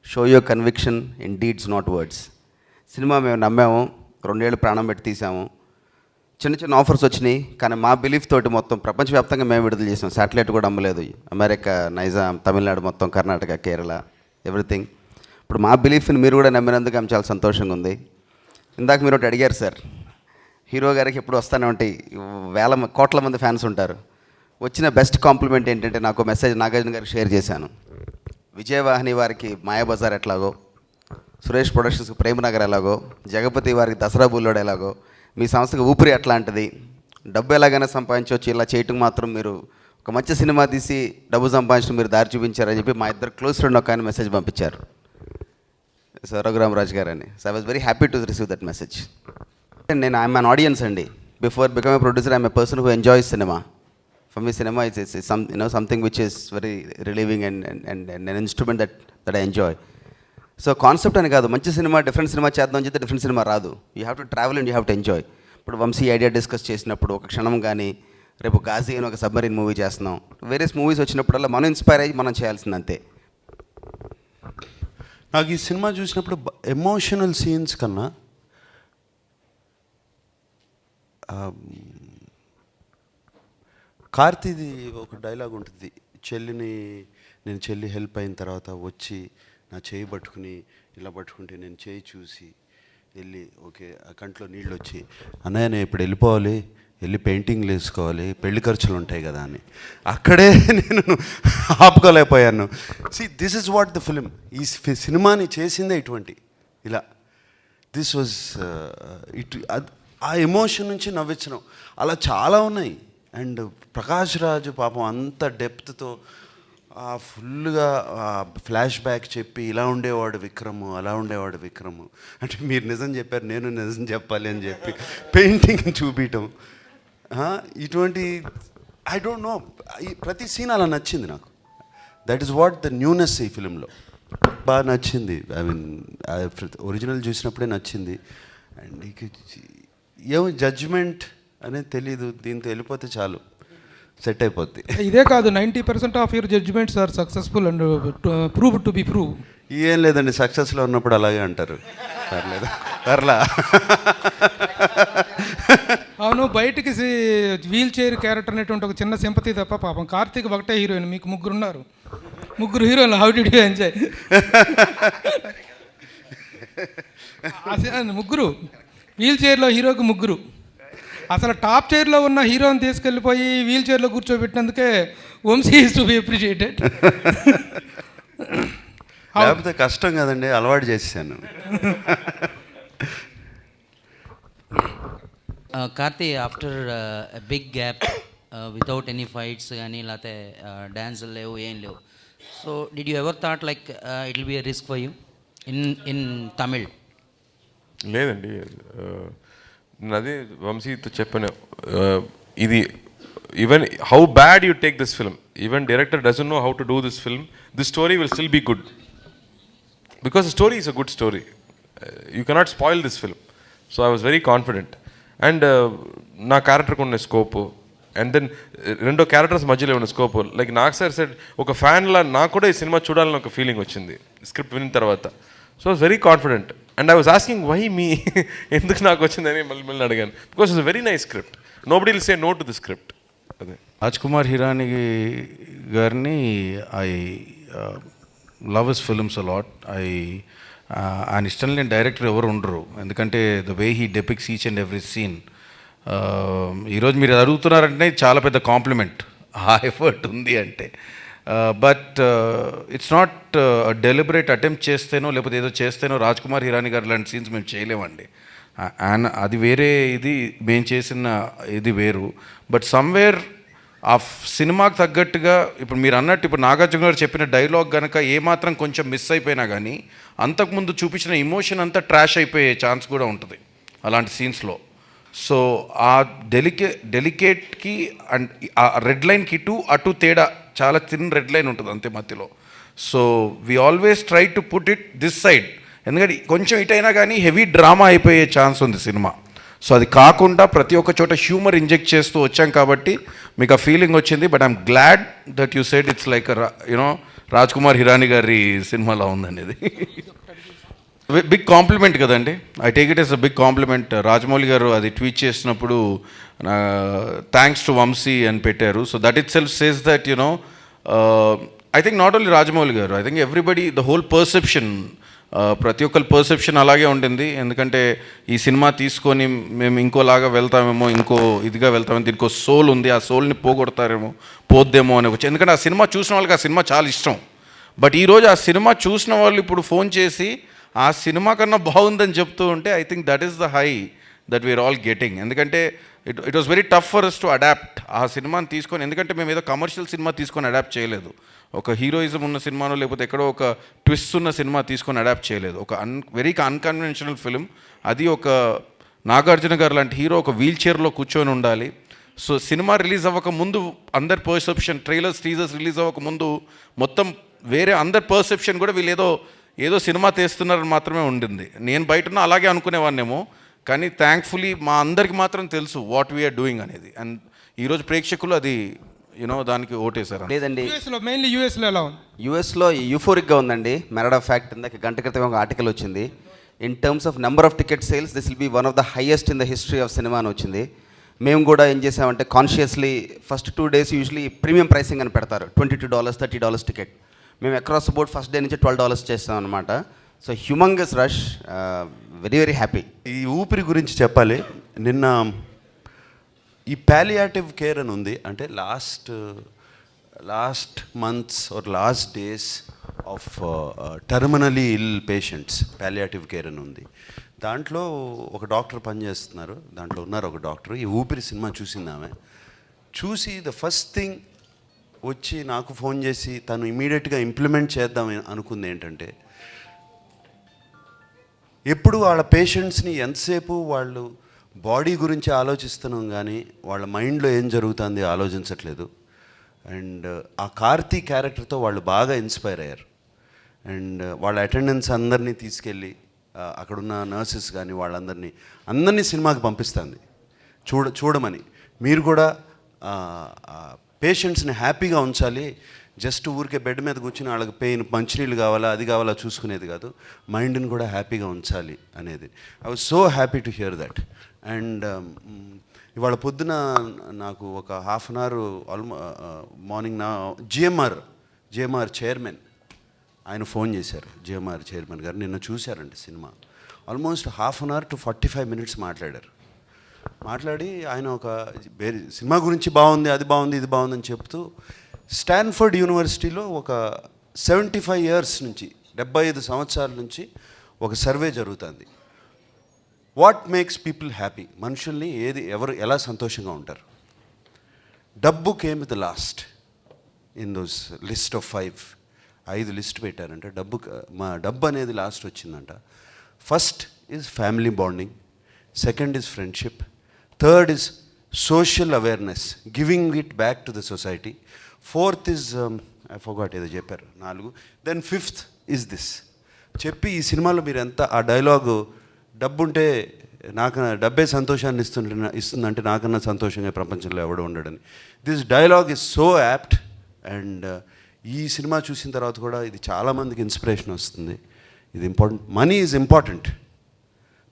show your conviction in deeds, not words. Cinema మేము నమ్మాము, 2 ఏళ్ళు ప్రాణం పెట్టి తీసాము. చిన్న ఆఫర్స్ వచ్చినాయి, కానీ మా బిలీఫ్ తోటి మొత్తం ప్రపంచవ్యాప్తంగా మేము విడుదల చేసాం. శాటిలైట్ కూడా అమ్మలేదు. అమెరికా, నైజాం, తమిళనాడు మొత్తం, కర్ణాటక, కేరళ, ఎవ్రీథింగ్. ఇప్పుడు మా బిలీఫ్ని మీరు కూడా నమ్మినందుకు ఆమె చాలా సంతోషంగా ఉంది. ఇందాక మీరు ఒకటి అడిగారు సార్, హీరో గారికి ఎప్పుడు వస్తూనే ఉంటాయి, కోట్ల మంది ఫ్యాన్స్ ఉంటారు. వచ్చిన బెస్ట్ కాంప్లిమెంట్ ఏంటంటే, నాకు మెసేజ్ నాగార్జున గారికి షేర్ చేశాను. విజయవాహిని వారికి మాయాబజార్ ఎట్లాగో, సురేష్ ప్రొడక్షన్స్కి ప్రేమనగర్ ఎలాగో, జగపతి వారికి దసరా బుల్లోడు ఎలాగో, మీ సంస్థకి ఊపిరి ఎట్లాంటిది, డబ్బు ఎలాగైనా సంపాదించవచ్చు, ఇలా చేయటం మాత్రం మీరు ఒక మంచి సినిమా తీసి డబ్బు సంపాదించడం మీరు దారి చూపించారని చెప్పి మా ఇద్దరు క్లోజ్ ఫ్రెండ్ ఒక ఆయన మెసేజ్ పంపించారు, సో రఘురామరాజు గారు అని. So I was very happy to receive that message. నేను ఐఎమ్ అన్ ఆడియన్స్ అండి. Before become a producer I'm a person who enjoys cinema. For me cinema it's something which is very relieving and an instrument that I enjoy. So concept అని కాదు, మంచి cinema different cinema చేద్దాం అని చెప్తే different cinema రాదు. You have to travel and you have to enjoy. ఇప్పుడు Vamsi idea discuss చేసినప్పుడు ఒక క్షణం కానీ, రేపు గాజీ అని ఒక సబ్మరీన్ మూవీ చేస్తున్నాం, వేరియస్ మూవీస్ వచ్చినప్పుడల్లా మనం ఇన్స్పైర్ అయ్యి మనం చేయాల్సింది అంతే. నాకు ఈ సినిమా చూసినప్పుడు ఎమోషనల్ సీన్స్ కన్నా కార్తీది ఒక డైలాగ్ ఉంటుంది, నేను చెల్లి హెల్ప్ అయిన తర్వాత వచ్చి నా చేయి పట్టుకుని ఇలా పట్టుకుంటే నేను చేయి చూసి వెళ్ళి ఓకే ఆ కంట్లో నీళ్ళు వచ్చి, అన్నయ్య నేను ఇప్పుడు వెళ్ళిపోవాలి, వెళ్ళి పెయింటింగ్లు వేసుకోవాలి, పెళ్లి ఖర్చులు ఉంటాయి కదా అని అక్కడే నేను ఆపుకోలేకపోయాను. This is what the film. ఈ సినిమాని చేసిందే ఇటువంటి ఇలా. దిస్ వాజ్ ఆ ఎమోషన్ నుంచి నవ్వించడం అలా చాలా ఉన్నాయి. అండ్ ప్రకాష్ రాజు పాపం అంత డెప్త్తో ఫుల్గా ఫ్లాష్ బ్యాక్ చెప్పి ఇలా ఉండేవాడు విక్రము, అలా ఉండేవాడు విక్రము అంటే మీరు నిజం చెప్పారు, నేను నిజం చెప్పాలి అని చెప్పి పెయింటింగ్ చూపించటం, ఇటువంటి ఐ డోంట్ నో, ప్రతి సీన్ అలా నచ్చింది నాకు. That is what the newness ఈ ఫిలింలో. బాగా నచ్చింది. ఐ మీన్ ఒరిజినల్ చూసినప్పుడే నచ్చింది. అండ్ ఏం జడ్జ్మెంట్ అనేది తెలీదు, దీంతో వెళ్ళిపోతే చాలు, సెట్ అయిపోద్ది. ఇదే కాదు, 90% of your judgements are successful and prove to be prove. ఏం లేదండి, సక్సెస్లో ఉన్నప్పుడు అలాగే అంటారు. పర్లేదు పర్లా. అవును, బయటికి వీల్ చైర్ క్యారెక్టర్ అనేటువంటి ఒక చిన్న సింపతి తప్ప పాపం కార్తీక్ ఒకటే హీరోయిన్, మీకు ముగ్గురు ఉన్నారు, ముగ్గురు హీరోయిన్లు. How did you enjoy? ముగ్గురు వీల్ చైర్లో హీరోకి ముగ్గురు. అసలు టాప్ చైర్లో ఉన్న హీరోని తీసుకెళ్ళిపోయి వీల్ చైర్లో కూర్చోబెట్టినందుకే Vamshi is to be appreciated. లేకపోతే కష్టం కదండి, అలవాటు చేసాను. Karthi, after big gap without any fights కానీ లేకపోతే డ్యాన్సులు లేవు, ఏం లేవు. So did you ever thought like it will be a risk for you in Tamil? లేదండి, నేను అదే వంశీతో చెప్పాను, ఇది even how bad you take this film, even director doesn't know how to do this film, this story will still be good because the story is a good story. You cannot spoil this film. So I was very confident. And నా క్యారెక్టర్కి ఉన్న scope, and then రెండో characters మధ్యలో ఉన్న scope, like నాకు sir said ఒక ఫ్యాన్లా నాకు కూడా ఈ సినిమా చూడాలని ఒక ఫీలింగ్ వచ్చింది స్క్రిప్ట్ విన్న తర్వాత. So I was very confident. And I was asking why me, ఎందుకు నాకు వచ్చిందని మళ్ళీ అడిగాను. Because it's very nice script, nobody will say no to the script. అదే రాజ్ కుమార్ హిరాని గారిని I love his films a lot. ఆయన ఇష్టం లేని డైరెక్టర్ ఎవరు ఉండరు, ఎందుకంటే the way he depicts each and every scene. ఈరోజు మీరు అడుగుతున్నారంటే చాలా పెద్ద కాంప్లిమెంట్, ఆ ఎఫర్ట్ ఉంది అంటే. But it's not deliberate attempt చేస్తేనో లేకపోతే ఏదో చేస్తేనో రాజ్ కుమార్ హిరాని గారు లాంటి సీన్స్ మేము చేయలేమండి. అది వేరే, ఇది మేము చేసిన ఇది వేరు. బట్ సమ్వేర్ ఆ సినిమాకి తగ్గట్టుగా ఇప్పుడు మీరు అన్నట్టు ఇప్పుడు నాగార్జున గారు చెప్పిన డైలాగ్ కనుక ఏమాత్రం కొంచెం మిస్ అయిపోయినా కానీ అంతకుముందు చూపించిన ఇమోషన్ అంతా ట్రాష్ అయిపోయే ఛాన్స్ కూడా ఉంటుంది అలాంటి సీన్స్లో. సో ఆ డెలికేట్కి అండ్ ఆ రెడ్ లైన్కి అటు తేడా చాలా థిన్ రెడ్ లైన్ ఉంటుంది అంతే మధ్యలో. So we always try to put it this side, ఎందుకంటే కొంచెం ఇటైనా కానీ హెవీ డ్రామా అయిపోయే ఛాన్స్ ఉంది సినిమా. సో అది కాకుండా ప్రతి ఒక్క చోట హ్యూమర్ ఇంజెక్ట్ చేస్తూ వచ్చాం కాబట్టి మీకు ఆ ఫీలింగ్ వచ్చింది. But I'm glad that you said it's like you know Raj Kumar Hirani గారి సినిమాలో ఉందనేది. బిగ్ కాంప్లిమెంట్ కదండి, I take it as a big compliment. Rajamouli garu అది ట్వీట్ చేసినప్పుడు థ్యాంక్స్ టు వంశీ అని పెట్టారు. So that itself says that you know I think not only Rajamouli garu, I think everybody, the whole perception ప్రతి ఒక్కరి పర్సెప్షన్ అలాగే ఉండింది. ఎందుకంటే ఈ సినిమా తీసుకొని మేము ఇంకోలాగా వెళ్తామేమో, ఇంకో ఇదిగా వెళ్తామేమో, దీనికి సోల్ ఉంది, ఆ సోల్ని పోగొడతారేమో, పోద్దేమో అని వచ్చి. ఎందుకంటే ఆ సినిమా చూసిన వాళ్ళకి ఆ సినిమా చాలా ఇష్టం. బట్ ఈరోజు ఆ సినిమా చూసిన వాళ్ళు ఇప్పుడు ఫోన్ చేసి ఆ సినిమా కన్నా బాగుందని చెప్తూ ఉంటే I think that is the high that we're all getting. ఎందుకంటే it was very tough for us to adapt ఆ సినిమాని తీసుకొని. ఎందుకంటే మేము ఏదో కమర్షియల్ సినిమా తీసుకొని అడాప్ట్ చేయలేదు, ఒక హీరోయిజం ఉన్న సినిమానో లేకపోతే ఎక్కడో ఒక ట్విస్ట్ ఉన్న సినిమా తీసుకొని అడాప్ట్ చేయలేదు. ఒక వెరీ అన్కన్వెన్షనల్ ఫిలిం. అది ఒక నాగార్జున గారు లాంటి హీరో ఒక వీల్ చైర్లో కూర్చొని ఉండాలి. సో సినిమా రిలీజ్ అవ్వక ముందు అందరి పర్సెప్షన్, ట్రైలర్స్ టీజర్స్ రిలీజ్ అవ్వక ముందు మొత్తం వేరే అందరి పర్సెప్షన్ కూడా వీళ్ళు ఏదో సినిమా తీస్తున్నారని మాత్రమే ఉండింది. నేను బయట అలాగే అనుకునేవాడినేమో, కానీ థ్యాంక్ఫుల్లీ మా అందరికి మాత్రం తెలుసు వాట్ వీఆర్ డూయింగ్ అనేది. అండ్ ఈరోజు ప్రేక్షకులు అది దానికి ఓటేశారు. లేదండి, యూఎస్లో మెయిన్లీ యూఎస్లో ఎలా ఉంది? యూఎస్లో యూఫోరిక్గా ఉందండి. మెరడ్ ఆఫ్ ఫ్యాక్ట్ ఇందాక గంట క్రితం ఒక ఆర్టికల్ వచ్చింది. In terms of number of ticket sales this will be one of the highest in the history of cinema అని వచ్చింది. మేము కూడా ఏం చేసామంటే consciously first 2 days usually premium pricing అని పెడతారు, $22, $30 టికెట్. మేము across the board first day నుంచి $12 చేస్తాం అనమాట. So humungous rush, very very happy. ఈ ఊపిరి గురించి చెప్పాలి. నిన్న ఈ పాలియేటివ్ కేర్ అని ఉంది, అంటే last months or last days of terminally ill patients palliative care అని ఉంది. దాంట్లో ఒక డాక్టర్ పనిచేస్తున్నారు, దాంట్లో ఉన్నారు ఒక డాక్టర్. ఈ ఊపిరి సినిమా చూసింది ఆమె. చూసి ద ఫస్ట్ థింగ్ వచ్చి నాకు ఫోన్ చేసి తను ఇమీడియట్గా ఇంప్లిమెంట్ చేద్దాం అనుకుంది ఏంటంటే, ఎప్పుడు వాళ్ళ పేషెంట్స్ని ఎంతసేపు వాళ్ళు బాడీ గురించి ఆలోచిస్తున్నాం కానీ వాళ్ళ మైండ్లో ఏం జరుగుతుంది ఆలోచించట్లేదు. అండ్ ఆ కార్తీ క్యారెక్టర్తో వాళ్ళు బాగా ఇన్స్పైర్ అయ్యారు. అండ్ వాళ్ళ అటెండెన్స్ అందరినీ తీసుకెళ్ళి అక్కడున్న నర్సెస్ కానీ అందరినీ సినిమాకి పంపిస్తుంది చూడమని. మీరు కూడా పేషెంట్స్ని హ్యాపీగా ఉంచాలి, జస్ట్ ఊరికే బెడ్ మీద కూర్చుని వాళ్ళకి పెయిన్, మంచినీళ్ళు కావాలా అది కావాలా చూసుకునేది కాదు, మైండ్ని కూడా హ్యాపీగా ఉంచాలి అనేది. I was so happy to hear that. And ఇవాళ పొద్దున నాకు ఒక హాఫ్ అన్ అవర్ మార్నింగ్ నా జిఎంఆర్ చైర్మన్ ఆయన ఫోన్ చేశారు. జిఎంఆర్ చైర్మన్ గారు నిన్న చూశారండి సినిమా. Almost half an hour to 45 minutes మాట్లాడి ఆయన ఒక సినిమా గురించి బాగుంది, అది బాగుంది, ఇది బాగుందని చెప్తూ స్టాన్ఫర్డ్ యూనివర్సిటీలో ఒక 75 years నుంచి 75 సంవత్సరాల నుంచి ఒక సర్వే జరుగుతుంది. వాట్ మేక్స్ పీపుల్ హ్యాపీ, మనుషుల్ని ఎవరు ఎలా సంతోషంగా ఉంటారు. డబ్బు came with last in those list of 5 list పెట్టారంట. డబ్బు అనేది లాస్ట్ వచ్చిందంట. First is family bonding, second is friendship, third is social awareness, giving it back to the society, fourth is I forgot ఏదో చెప్పారు 4, దెన్ ఫిఫ్త్ ఈజ్ దిస్ చెప్పి ఈ సినిమాలో మీరు ఎంత ఆ డైలాగు, డబ్బుంటే డబ్బే సంతోషాన్ని ఇస్తుందంటే నాకన్నా సంతోషంగా ప్రపంచంలో ఎవడో ఉండడని. This dialogue is so apt. And ఈ సినిమా చూసిన తర్వాత కూడా ఇది చాలామందికి ఇన్స్పిరేషన్ వస్తుంది. ఇది important, money is important,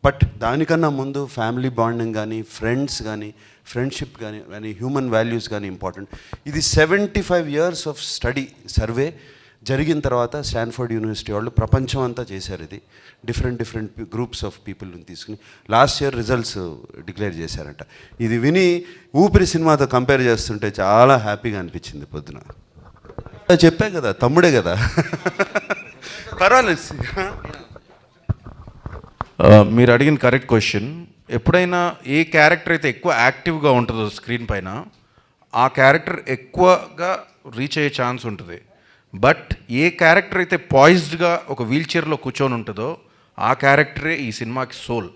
but దానికన్నా ముందు ఫ్యామిలీ బాండింగ్ కానీ, ఫ్రెండ్స్ కానీ, ఫ్రెండ్షిప్ కానీ హ్యూమన్ వాల్యూస్ కానీ ఇంపార్టెంట్. ఇది 75 years ఆఫ్ స్టడీ సర్వే జరిగిన తర్వాత స్టాన్ఫర్డ్ యూనివర్సిటీ వాళ్ళు ప్రపంచం అంతా చేశారు. ఇది డిఫరెంట్ గ్రూప్స్ ఆఫ్ పీపుల్ని తీసుకుని లాస్ట్ ఇయర్ రిజల్ట్స్ డిక్లేర్ చేశారంట. ఇది విని ఊపిరి సినిమాతో కంపేర్ చేస్తుంటే చాలా హ్యాపీగా అనిపించింది పొద్దున. చెప్పే కదా, తమ్ముడే కదా, పర్వాలేదు. మీరు అడిగిన కరెక్ట్ క్వశ్చన్. ఎప్పుడైనా ఏ క్యారెక్టర్ అయితే ఎక్కువ యాక్టివ్గా ఉంటుందో స్క్రీన్ పైన ఆ క్యారెక్టర్ ఎక్కువగా రీచ్ అయ్యే ఛాన్స్ ఉంటుంది. బట్ ఏ క్యారెక్టర్ అయితే పాయిజ్డ్గా ఒక వీల్ చైర్లో కూర్చొని ఉంటుందో ఆ క్యారెక్టరే ఈ సినిమాకి సోల్.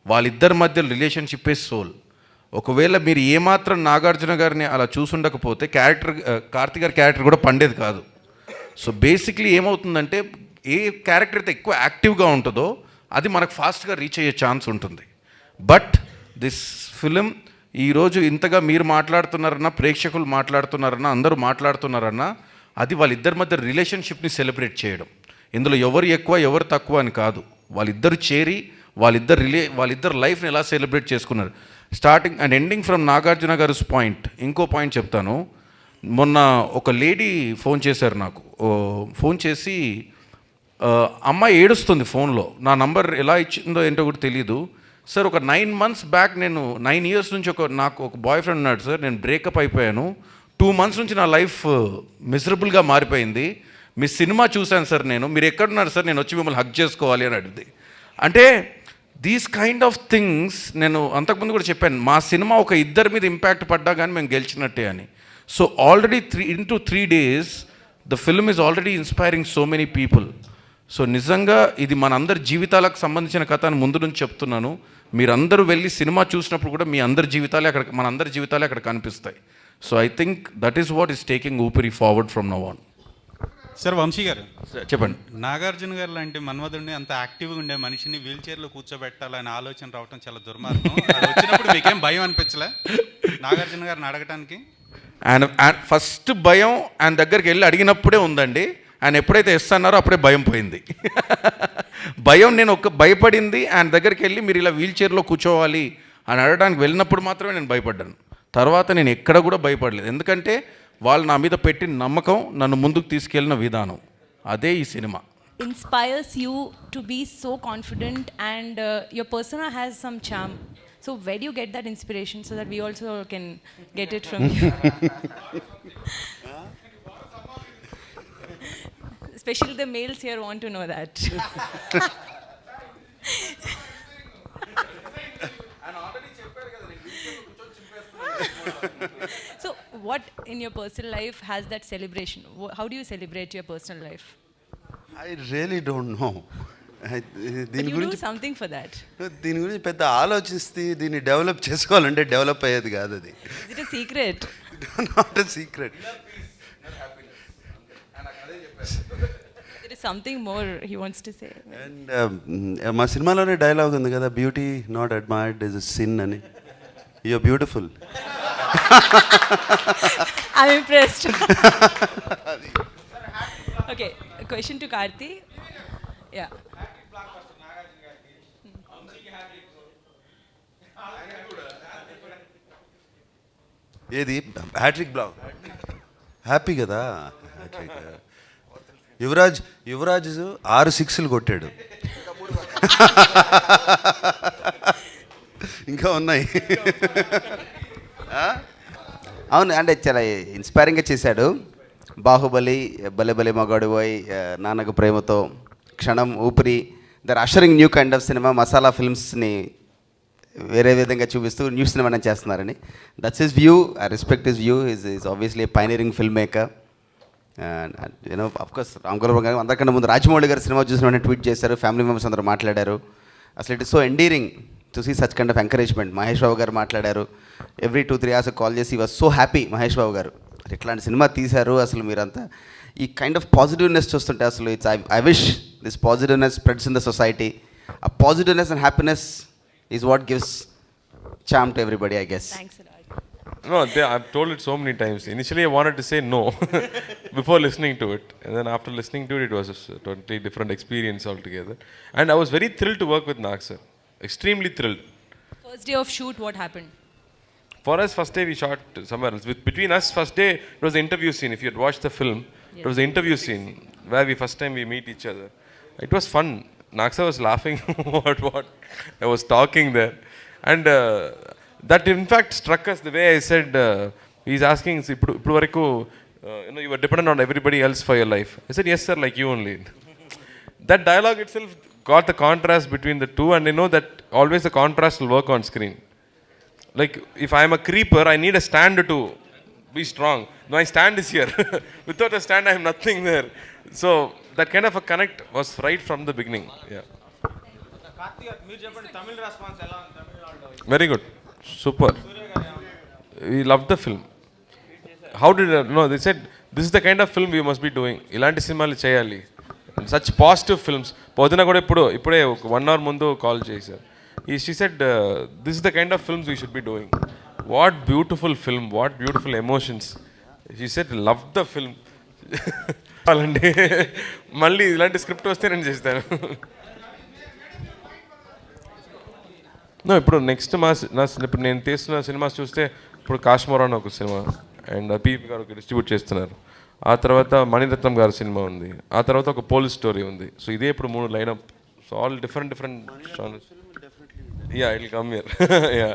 వాళ్ళిద్దరి మధ్య రిలేషన్షిప్పే సోల్. ఒకవేళ మీరు ఏమాత్రం నాగార్జున గారిని అలా చూసుండకపోతే కార్తీ గారి క్యారెక్టర్ కూడా పండేది కాదు. సో బేసిక్లీ ఏమవుతుందంటే ఏ క్యారెక్టర్ అయితే ఎక్కువ యాక్టివ్గా ఉంటుందో అది మనకు ఫాస్ట్గా రీచ్ అయ్యే ఛాన్స్ ఉంటుంది. బట్ దిస్ ఫిలిం ఈరోజు ఇంతగా మీరు మాట్లాడుతున్నారన్నా, ప్రేక్షకులు మాట్లాడుతున్నారన్నా, అందరూ మాట్లాడుతున్నారన్నా, అది వాళ్ళిద్దరి మధ్య రిలేషన్షిప్ని సెలబ్రేట్ చేయడం. ఇందులో ఎవరు ఎక్కువ ఎవరు తక్కువ అని కాదు, వాళ్ళిద్దరు చేరి వాళ్ళిద్దరు లైఫ్ని ఎలా సెలబ్రేట్ చేసుకున్నారు. Starting and ending from Nagarjuna గారి పాయింట్. ఇంకో పాయింట్ చెప్తాను. మొన్న ఒక లేడీ ఫోన్ చేశారు నాకు. ఫోన్ చేసి అమ్మాయి ఏడుస్తుంది ఫోన్లో. నా నంబర్ ఎలా ఇచ్చిందో ఏంటో కూడా తెలియదు సార్. ఒక 9 months బ్యాక్, నేను 9 years నుంచి నాకు ఒక బాయ్ ఫ్రెండ్ ఉన్నాడు సార్. నేను బ్రేకప్ అయిపోయాను. 2 months నుంచి నా లైఫ్ మిజరబుల్గా మారిపోయింది. మీ సినిమా చూశాను సార్ నేను. మీరు ఎక్కడున్నారు సార్, నేను వచ్చి మిమ్మల్ని హగ్ చేసుకోవాలి అని అడిగింది. అంటే దీస్ కైండ్ ఆఫ్ థింగ్స్ నేను అంతకుముందు కూడా చెప్పాను. మా సినిమా ఒక ఇద్దరి మీద ఇంపాక్ట్ పడ్డా కానీ మేము గెలిచినట్టే అని. So already 3 days the film is already inspiring so many people. So నిజంగా ఇది మనందరి జీవితాలకు సంబంధించిన కథ అని ముందు నుంచి చెప్తున్నాను. మీరందరూ వెళ్ళి సినిమా చూసినప్పుడు కూడా మీ అందరి జీవితాలే అక్కడ, మనందరి జీవితాలే అక్కడ కనిపిస్తాయి. So I think that is what is taking Oopiri forward from now on. Sir Vamshi garu చెప్పండి. నాగార్జున గారు లాంటి మన్మధుడిని అంత యాక్టివ్గా ఉండే మనిషిని వీల్ చైర్లో కూర్చోబెట్టాలనే ఆలోచన రావడం చాలా దుర్మార్గం. అది వచ్చినప్పుడు మీకేం భయం అనిపించలే నాగార్జున గారిని అడగటానికి? ఆయన ఫస్ట్ భయం ఆయన దగ్గరికి వెళ్ళి అడిగినప్పుడే ఉందండి. ఆయన ఎప్పుడైతే ఇస్తున్నారో అప్పుడే భయం పోయింది. భయం నేను భయపడింది ఆయన దగ్గరికి వెళ్ళి మీరు ఇలా వీల్ చైర్లో కూర్చోవాలి అని అడగడానికి వెళ్ళినప్పుడు మాత్రమే నేను భయపడ్డాను. తర్వాత నేను ఎక్కడ కూడా భయపడలేదు. ఎందుకంటే వాళ్ళు నా మీద పెట్టిన నమ్మకం, నన్ను ముందుకు తీసుకెళ్ళిన విధానం, అదే ఈ cinema. Inspires you to be so confident, and your persona has some charm. So where do you get that inspiration so that we also can get it from you? Especially the males here want to know that. So what in your personal life has that celebration? How do you celebrate your personal life? I really don't know. But దీని you do గురించి something for that. దీని గురించి పెద్ద ఆలోచిస్తే దీన్ని develop చేసుకోవాలంటే develop అయ్యేది కాదు అది. Is it a secret? Not a secret. There is something more he wants to say. And మా సినిమాలోనే డైలాగ్ ఉంది కదా, beauty not admired is a sin అని. You're beautiful. I'm impressed. Okay, a question to Karthi. Yeah. ఏది hat trick block happy కదా. యువరాజ్ 6 6లు కొట్టాడు. ఇంకా ఉన్నాయి. అవును, అంటే చాలా ఇన్స్పైరింగ్గా చేశాడు. బాహుబలి, బలే బలే మగాడు పోయి, నాన్నకు Prematho, Kshanam, Oopiri, they're ushering new kind of cinema. Masala ఫిల్మ్స్ని వేరే విధంగా చూపిస్తూ న్యూ సినిమాని చేస్తున్నారని. That's his view. I respect his view. Is obviously pioneering filmmaker. You know of course Ram Gopal garu అందరికన్నా ముందు రాజమౌళి గారు సినిమా చూసిన వెంటనే ట్వీట్ చేశారు. ఫ్యామిలీ మెంబర్స్ అందరూ మాట్లాడారు. అసలు it is so endearing to see such kind of encouragement. Mahesh Babu garu మాట్లాడారు. ఎవ్రీ 2-3 hours కాల్ చేసి was so happy Mahesh Babu garu, ఇట్లాంటి సినిమా తీశారు. అసలు మీరంతా ఈ కైండ్ ఆఫ్ పాజిటివ్నెస్ చూస్తుంటే అసలు it's I wish this positiveness spreads in the society. ఆ positiveness and happiness is what gives charm to everybody, I guess. Thanks a lot. No, I've told it so many times. Initially, I wanted to say no before listening to it. And then after listening to it, it was a totally different experience altogether. And I was very thrilled to work with Nag sir. Extremely thrilled. First day of shoot, what happened? For us, first day we shot somewhere else. Between us, first day, it was the interview scene. If you had watched the film, it was the interview scene where first time we meet each other. It was fun. Nag sir was laughing what I was talking there. And that in fact struck us the way I said, he's asking, "Ippudu varaku, you were dependent on everybody else for your life." I said, "Yes sir, like you only." That dialogue itself got the contrast between the two, and I know that always the contrast will work on screen. Like if I am a creeper, I need a stand to be strong. My stand is here. Without a stand, I have nothing there. So that kind of a connect was right from the beginning. Yeah. Very good. Super. We loved the film. How did they said this is the kind of film we must be doing. Ilanti cinemalu cheyali. Such positive films. Podina kuda ippude 1 hour mundu call chesaru. She said this is the kind of films we should be doing. What beautiful film, what beautiful emotions. She said love the film. Alandi malli ilanti script vaste nenu chestanu. No, ఇప్పుడు next ఇప్పుడు నేను తీస్తున్న cinemas చూస్తే ఇప్పుడు కాశ్మీర్ అని ఒక cinema and PP గారు distribute చేస్తున్నారు. ఆ తర్వాత మణిరత్నం గారి సినిమా ఉంది, ఆ తర్వాత ఒక పోలీస్ స్టోరీ ఉంది. సో ఇదే ఇప్పుడు 3 lineup. So all different yeah it will come here yeah